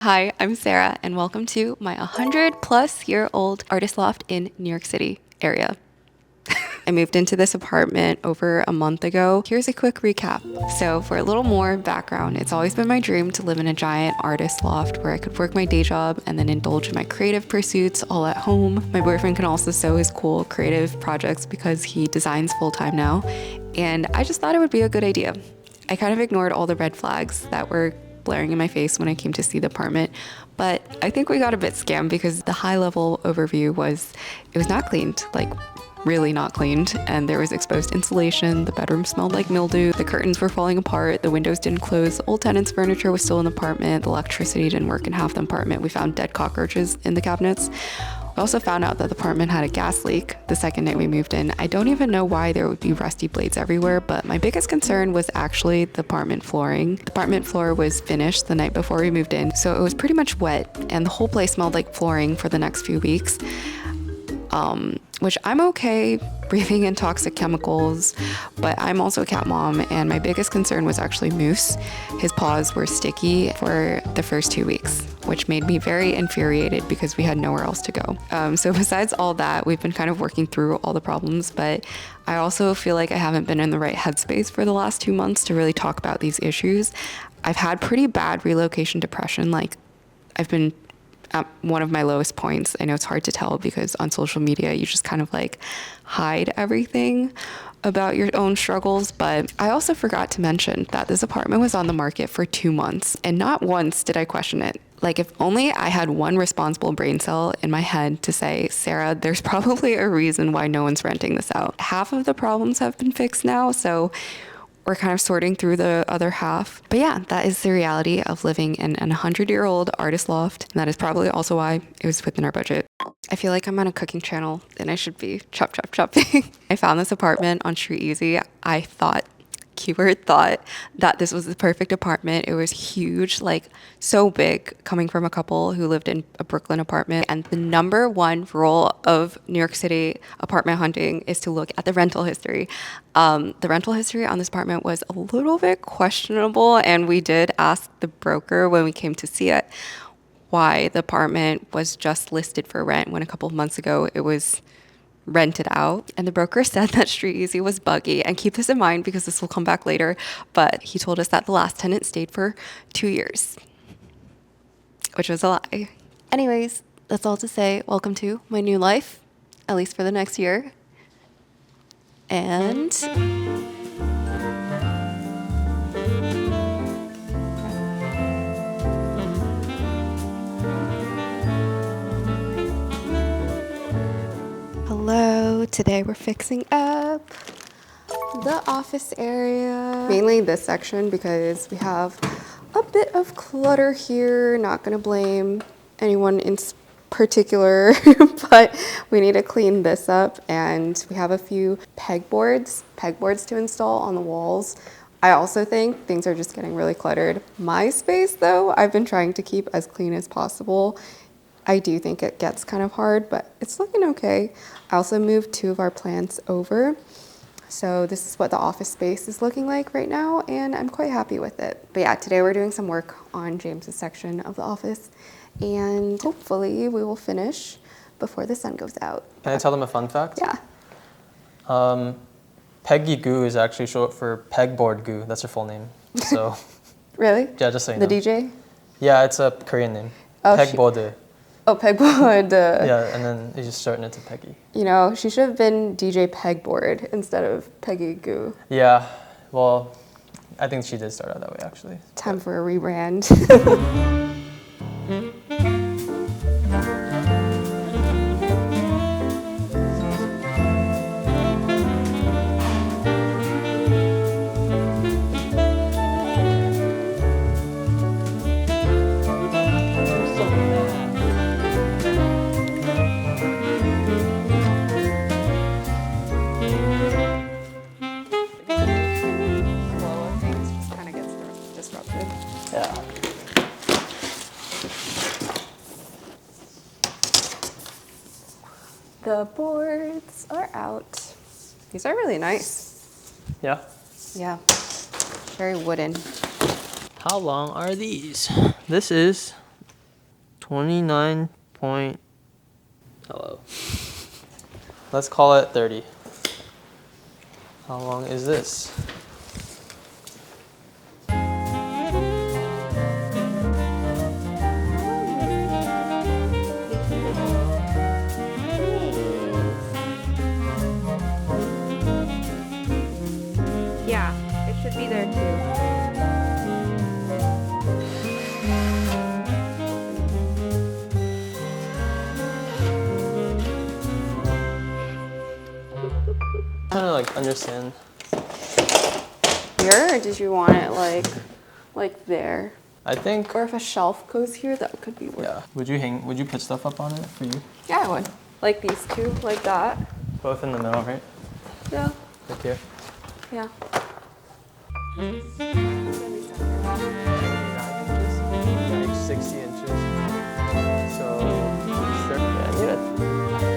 Hi, I'm Sarah, and welcome to my 100-plus-year-old artist loft in New York City area. I moved into this apartment over a month ago. Here's a quick recap. So for a little more background, it's always been my dream to live in a giant artist loft where I could work my day job and then indulge in my creative pursuits all at home. My boyfriend can also sew his cool creative projects because he designs full-time now, and I just thought it would be a good idea. I kind of ignored all the red flags that were blaring in my face when I came to see the apartment, but I think we got a bit scammed because the high-level overview was it was not cleaned, like really not cleaned, and there was exposed insulation. The bedroom smelled like mildew. The curtains were falling apart. The windows didn't close. The old tenant's furniture was still in the apartment. The electricity didn't work in half the apartment. We found dead cockroaches in the cabinets. We also found out that the apartment had a gas leak the second night we moved in. I don't even know why there would be rusty blades everywhere, but my biggest concern was actually the apartment flooring. The apartment floor was finished the night before we moved in, so it was pretty much wet, and the whole place smelled like flooring for the next few weeks. Which I'm okay breathing in toxic chemicals, but I'm also a cat mom, and my biggest concern was actually Moose. His paws were sticky for the first 2 weeks, which made me very infuriated because we had nowhere else to go. So besides all that, we've been kind of working through all the problems, but I also feel like I haven't been in the right headspace for the last 2 months to really talk about these issues. I've had pretty bad relocation depression. Like, I've been at one of my lowest points. I know it's hard to tell because on social media you just kind of like hide everything about your own struggles, but I also forgot to mention that this apartment was on the market for 2 months, and not once did I question it. Like, if only I had one responsible brain cell in my head to say, Sarah, there's probably a reason why no one's renting this out. Half of the problems have been fixed now, so we're kind of sorting through the other half. But yeah, that is the reality of living in an 100-year-old artist loft. And that is probably also why it was within our budget. I feel like I'm on a cooking channel and I should be chopping. I found this apartment on Street Easy. I thought, keyword thought, that this was the perfect apartment. It was huge, like so big, coming from a couple who lived in a Brooklyn apartment. And the number one rule of New York City apartment hunting is to look at the rental history. The rental history on this apartment was a little bit questionable, and we did ask the broker when we came to see it why the apartment was just listed for rent when a couple of months ago it was rented out. And the broker said that Street Easy was buggy, and keep this in mind because this will come back later, but he told us that the last tenant stayed for 2 years, which was a lie. Anyways, that's all to say, welcome to my new life, at least for the next year. And hello, today we're fixing up the office area. Mainly this section because we have a bit of clutter here. Not gonna blame anyone in particular, but we need to clean this up, and we have a few pegboards to install on the walls. I also think things are just getting really cluttered. My space, though, I've been trying to keep as clean as possible. I do think it gets kind of hard, but it's looking okay. I also moved 2 of our plants over. So this is what the office space is looking like right now, and I'm quite happy with it. But yeah, today we're doing some work on James's section of the office, and hopefully we will finish before the sun goes out. Can I tell them a fun fact? Yeah. Peggy Goo is actually short for pegboard goo. That's her full name. So Really? yeah, just so you know. The DJ? Yeah, it's a Korean name. Oh, Pegboard. Oh, Pegboard. Yeah, and then you just shorten it to Peggy. You know, she should have been DJ Pegboard instead of Peggy Goo. Yeah, well, I think she did start out that way, actually. Time for a rebrand. Yeah. The boards are out. These are really nice. Yeah? Yeah, very wooden. How long are these? This is 29 point. Hello. Let's call it 30. How long is this? Yeah, it should be there too. Kind of like understand. Here, or did you want it like there? I think. Or if a shelf goes here, that could be worth. Yeah. Would you put stuff up on it for you? Yeah, I would. Like these two, like that. Both in the middle, right? Yeah. Like here. Yeah. 60 inches. So, sure. Yeah, I need a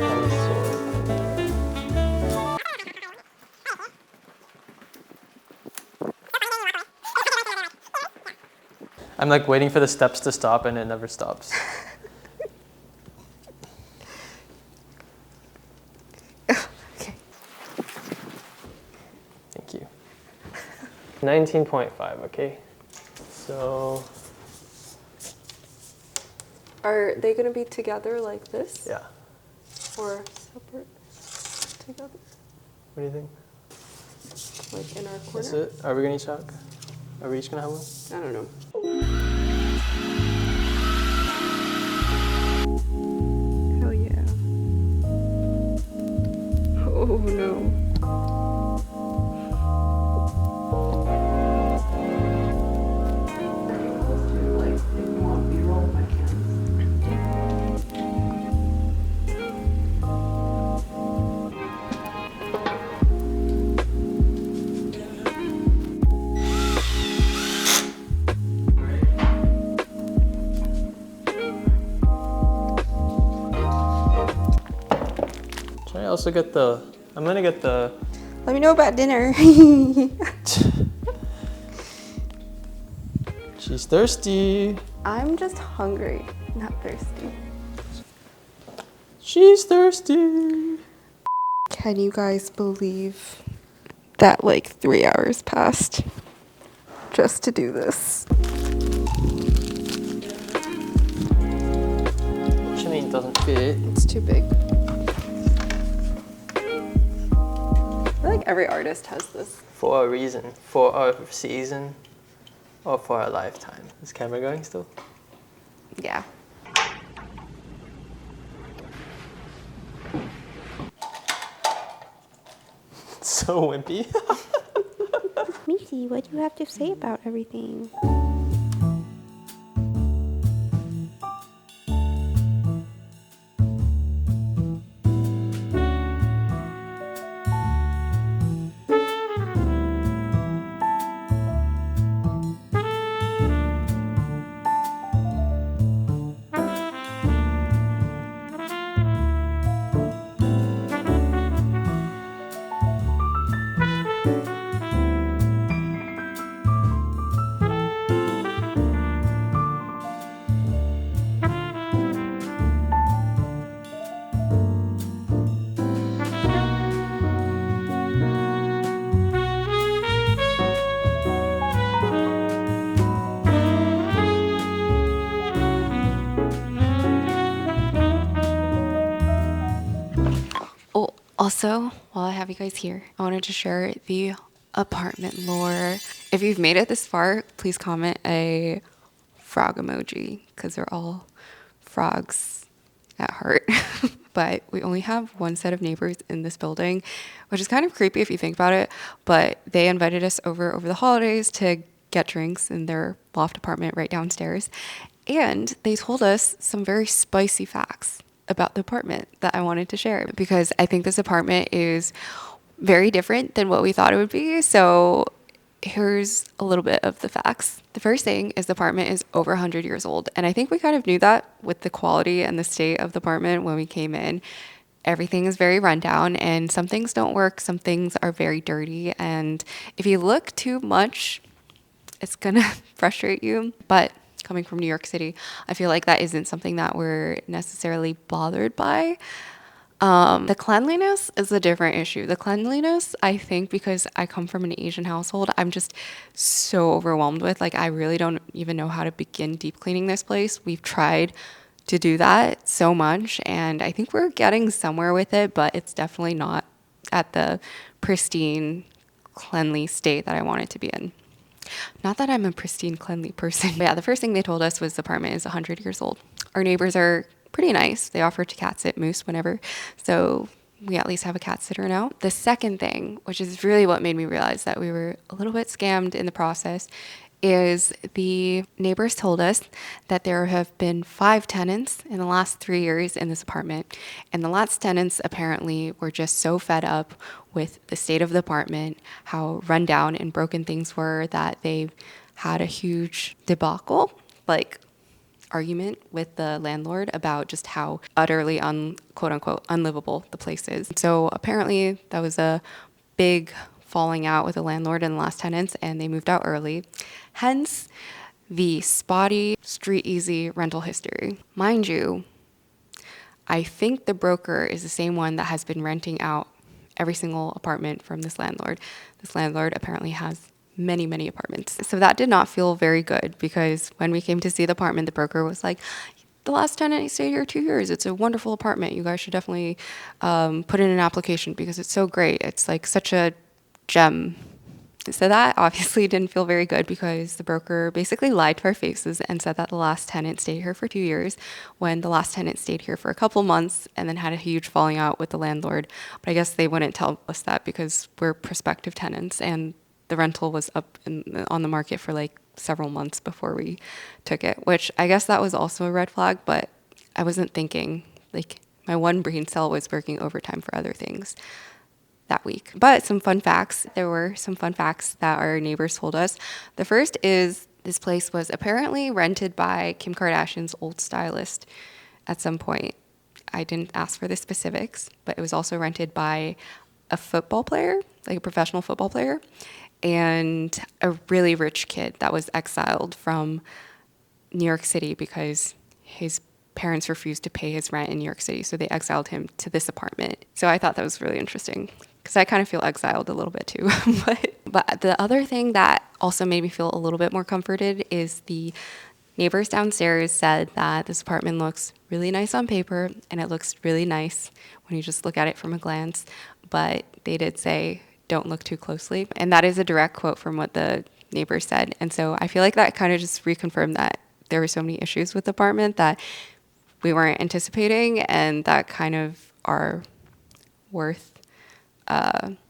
heavy sword. I'm like waiting for the steps to stop and it never stops. Okay. Thank you. 19.5, okay? So, Are they gonna be together like this? yeah. Or separate together? What do you think? Like in our corner? Is it? Are we gonna each chalk? Are we each gonna have one? I don't know. Hell yeah. Oh no. Should I also get the, I'm gonna get the, Let me know about dinner. she's thirsty. I'm just hungry, not thirsty. She's thirsty. Can you guys believe that like 3 hours passed just to do this? What you mean it doesn't fit? It's too big. I feel like every artist has this. For a reason. For a season. Or for a lifetime. Is camera going still? Yeah. So wimpy. Missy, what do you have to say about everything? Also, while I have you guys here, I wanted to share the apartment lore. If you've made it this far, please comment a frog emoji because they're all frogs at heart. But we only have one set of neighbors in this building, which is kind of creepy if you think about it. But they invited us over the holidays to get drinks in their loft apartment right downstairs. And they told us some very spicy facts about the apartment that I wanted to share because I think this apartment is very different than what we thought it would be. So here's a little bit of the facts. The first thing is the apartment is over 100 years old. And I think we kind of knew that with the quality and the state of the apartment when we came in. Everything is very rundown and some things don't work. Some things are very dirty. And if you look too much, it's gonna frustrate you. But coming from New York City, I feel like that isn't something that we're necessarily bothered by. The cleanliness is a different issue. The cleanliness, I think, because I come from an Asian household, I'm just so overwhelmed with. Like, I really don't even know how to begin deep cleaning this place. We've tried to do that so much, and I think we're getting somewhere with it, but it's definitely not at the pristine, cleanly state that I want it to be in. Not that I'm a pristine, cleanly person. But yeah, the first thing they told us was the apartment is 100 years old. Our neighbors are pretty nice. They offer to cat sit Moose whenever. So we at least have a cat sitter now. The second thing, which is really what made me realize that we were a little bit scammed in the process, is the neighbors told us that there have been 5 tenants in the last 3 years in this apartment. And the last tenants apparently were just so fed up with the state of the apartment, how run down and broken things were, that they had a huge debacle, like argument with the landlord about just how utterly quote unquote unlivable the place is. So apparently that was a big falling out with the landlord and the last tenants, and they moved out early. Hence the spotty street easy rental history. Mind you, I think the broker is the same one that has been renting out every single apartment from this landlord. This landlord apparently has many, many apartments. So that did not feel very good, because when we came to see the apartment, the broker was like, the last tenant stayed here 2 years. It's a wonderful apartment. You guys should definitely put in an application because it's so great. It's like such a gem. So that obviously didn't feel very good, because the broker basically lied to our faces and said that the last tenant stayed here for 2 years, when the last tenant stayed here for a couple months and then had a huge falling out with the landlord. But I guess they wouldn't tell us that because we're prospective tenants, and the rental was up on the market for like several months before we took it, which I guess that was also a red flag, but I wasn't thinking, like, my one brain cell was working overtime for other things that week. But some fun facts. There were some fun facts that our neighbors told us. The first is this place was apparently rented by Kim Kardashian's old stylist at some point. I didn't ask for the specifics, but it was also rented by a football player, like a professional football player, and a really rich kid that was exiled from New York City because his parents refused to pay his rent in New York City. So they exiled him to this apartment. So I thought that was really interesting, because I kind of feel exiled a little bit too. but the other thing that also made me feel a little bit more comforted is the neighbors downstairs said that this apartment looks really nice on paper, and it looks really nice when you just look at it from a glance. But they did say, don't look too closely. And that is a direct quote from what the neighbors said. And so I feel like that kind of just reconfirmed that there were so many issues with the apartment that we weren't anticipating, and that kind of are worth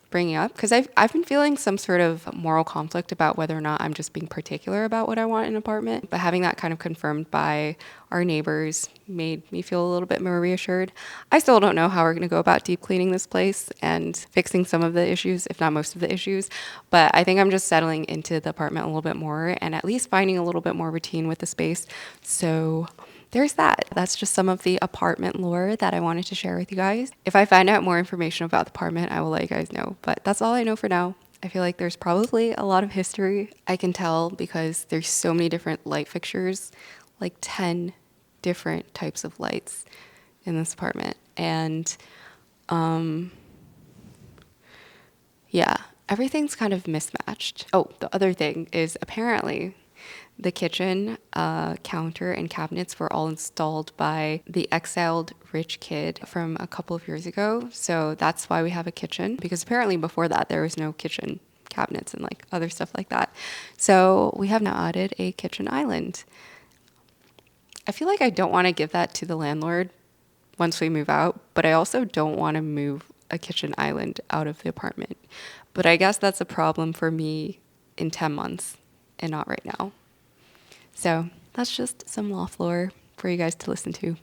bringing up, because I've been feeling some sort of moral conflict about whether or not I'm just being particular about what I want in an apartment. But having that kind of confirmed by our neighbors made me feel a little bit more reassured. I still don't know how we're going to go about deep cleaning this place and fixing some of the issues, if not most of the issues. But I think I'm just settling into the apartment a little bit more, and at least finding a little bit more routine with the space. So there's that. That's just some of the apartment lore that I wanted to share with you guys. If I find out more information about the apartment, I will let you guys know. But that's all I know for now. I feel like there's probably a lot of history I can tell, because there's so many different light fixtures, like 10 different types of lights in this apartment. And yeah, everything's kind of mismatched. Oh, the other thing is apparently the kitchen counter and cabinets were all installed by the exiled rich kid from a couple of years ago. So that's why we have a kitchen, because apparently before that there was no kitchen cabinets and like other stuff like that. So we have now added a kitchen island. I feel like I don't want to give that to the landlord once we move out, but I also don't want to move a kitchen island out of the apartment. But I guess that's a problem for me in 10 months and not right now. So that's just some loft lore for you guys to listen to.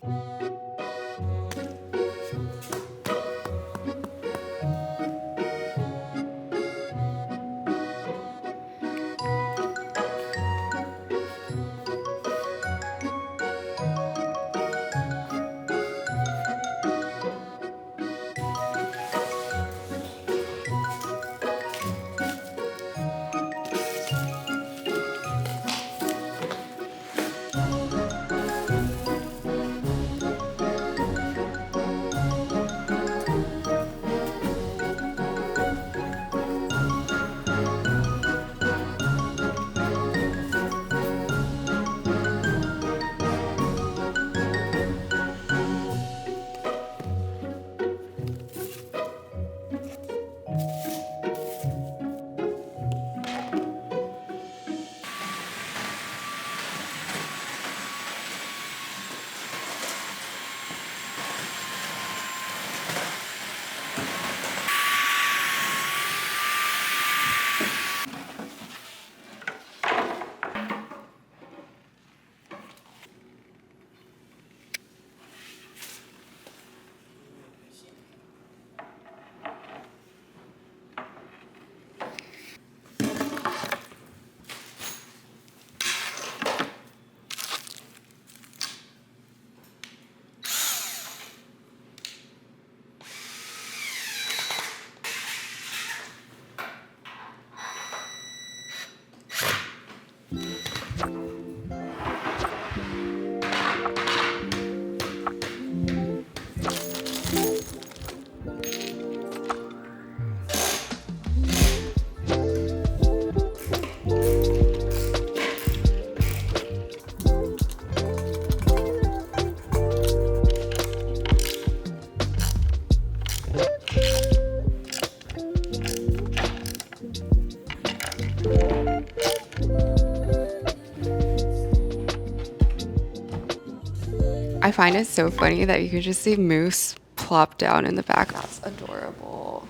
I find it so funny that you can just see Moose plop down in the back. That's adorable.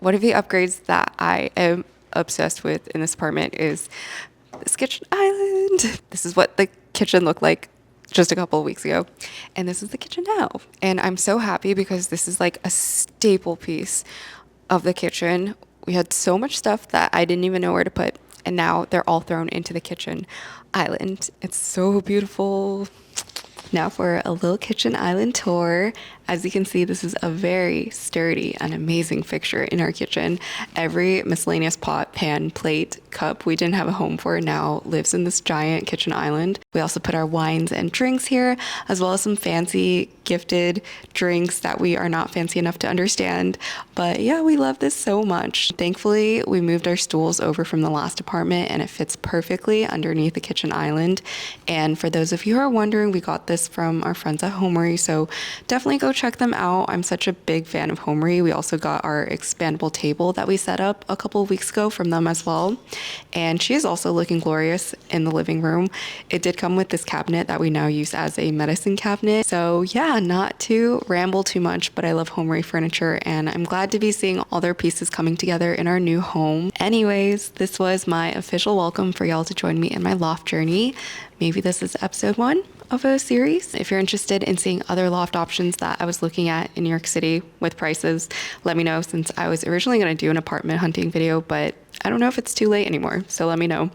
One of the upgrades that I am obsessed with in this apartment is this kitchen island. This is what the kitchen looked like just a couple of weeks ago. And this is the kitchen now. And I'm so happy because this is like a staple piece of the kitchen. We had so much stuff that I didn't even know where to put. And now they're all thrown into the kitchen island. It's so beautiful. Now for a little kitchen island tour. As you can see, this is a very sturdy and amazing fixture in our kitchen. Every miscellaneous pot, pan, plate, cup we didn't have a home for now lives in this giant kitchen island. We also put our wines and drinks here, as well as some fancy gifted drinks that we are not fancy enough to understand. But yeah, we love this so much. Thankfully, we moved our stools over from the last apartment and it fits perfectly underneath the kitchen island. And for those of you who are wondering, we got this from our friends at Homery, so definitely go check them out. I'm such a big fan of Homery. We also got our expandable table that we set up a couple of weeks ago from them as well. And she is also looking glorious in the living room. It did come with this cabinet that we now use as a medicine cabinet. So yeah, not to ramble too much, but I love Homery furniture and I'm glad to be seeing all their pieces coming together in our new home. Anyways, this was my official welcome for y'all to join me in my loft journey. Maybe this is episode 1 of a series. If you're interested in seeing other loft options that I was looking at in New York City with prices, let me know, since I was originally going to do an apartment hunting video, but I don't know if it's too late anymore, so let me know.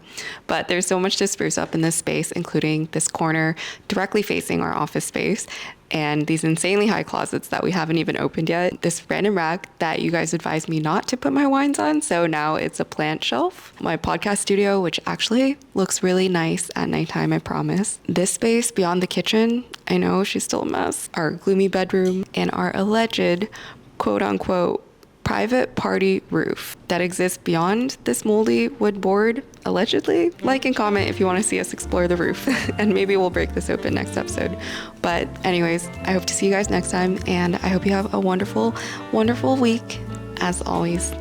But there's so much to spruce up in this space, including this corner directly facing our office space and these insanely high closets that we haven't even opened yet. This random rack that you guys advised me not to put my wines on, so now it's a plant shelf. My podcast studio, which actually looks really nice at nighttime, I promise. This space beyond the kitchen, I know she's still a mess. Our gloomy bedroom and our alleged quote unquote private party roof that exists beyond this moldy wood board, allegedly. Like and comment if you want to see us explore the roof, and maybe we'll break this open next episode. But anyways, I hope to see you guys next time, and I hope you have a wonderful, wonderful week. As always,